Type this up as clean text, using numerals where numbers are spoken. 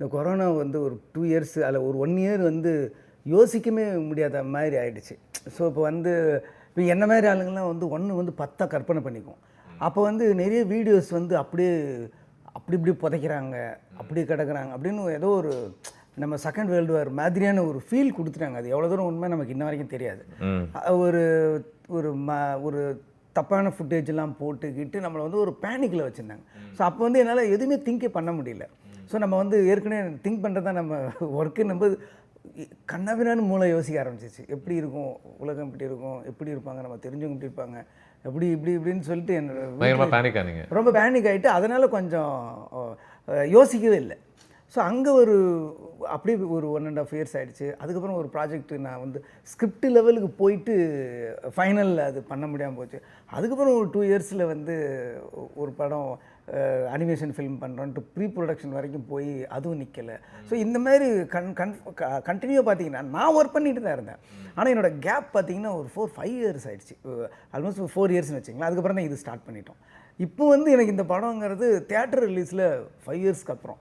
இந்த கொரோனா வந்து ஒரு 2 இயர்ஸ் அதில் ஒரு 1 இயர் வந்து யோசிக்கவே முடியாத மாதிரி ஆயிடுச்சு. ஸோ இப்போ வந்து இப்போ என்ன மாதிரி ஆளுங்கள்லாம் வந்து ஒன்று வந்து 10 கற்பனை பண்ணிக்கும். அப்போ வந்து நிறைய வீடியோஸ் வந்து அப்படியே அப்படி இப்படி புதைக்கிறாங்க, அப்படி கிடக்குறாங்க அப்படின்னு ஏதோ ஒரு நம்ம செகண்ட் வேர்ல்டு வார் மாதிரியான ஒரு ஃபீல் கொடுத்துட்டாங்க. அது எவ்வளோ தூரம் உண்மை நமக்கு இன்ன வரைக்கும் தெரியாது. ஒரு ஒரு ஒரு தப்பான ஃபுட்டேஜ்லாம் போட்டுக்கிட்டு நம்மளை வந்து ஒரு பேனிக்கில் வச்சுருந்தாங்க. ஸோ அப்போ வந்து என்னால் எதுவுமே திங்கே பண்ண முடியல. ஸோ நம்ம வந்து ஏற்கனவே திங்க் பண்ணுறது தான் நம்ம ஒர்க்கு. நம்ம கண்ணாபின்னான்னு மூளை யோசிக்க ஆரம்பிச்சிச்சு. எப்படி இருக்கும் உலகம், எப்படி இருக்கும், எப்படி இருப்பாங்க, நம்ம தெரிஞ்சவங்க எப்படி இருப்பாங்க, எப்படி இப்படி இப்படின்னு சொல்லிட்டு என்னோட ரொம்ப பேனிக் ஆகிட்டு அதனால் கொஞ்சம் யோசிக்கவே இல்லை. ஸோ அங்கே ஒரு அப்படியே ஒரு 1.5 இயர்ஸ் ஆகிடுச்சு. அதுக்கப்புறம் ஒரு ப்ராஜெக்ட் நான் வந்து ஸ்கிரிப்ட் லெவலுக்கு போயிட்டு ஃபைனலில் அது பண்ண முடியாமல் போச்சு. அதுக்கப்புறம் ஒரு 2 இயர்ஸில் வந்து ஒரு படம் அனிமேஷன் ஃபிலிம் பண்ணுறோன்ட்டு ப்ரீ ப்ரொடக்ஷன் வரைக்கும் போய் அதுவும் நிற்கலை. ஸோ இந்த மாதிரி கண்டினியூவாக பார்த்தீங்கன்னா நான் ஒர்க் பண்ணிட்டு தான் இருந்தேன். ஆனால் என்னோடய கேப் பார்த்தீங்கன்னா ஒரு 4-5 இயர்ஸ் ஆகிடுச்சு. ஆல்மோஸ்ட் 4 இயர்ஸ்னு வச்சிங்களேன். அதுக்கப்புறம் தான் இது ஸ்டார்ட் பண்ணிட்டோம். இப்போ வந்து எனக்கு இந்த படங்கிறது தியேட்டர் ரிலீஸில் 5 இயர்ஸ்க்கு அப்புறம்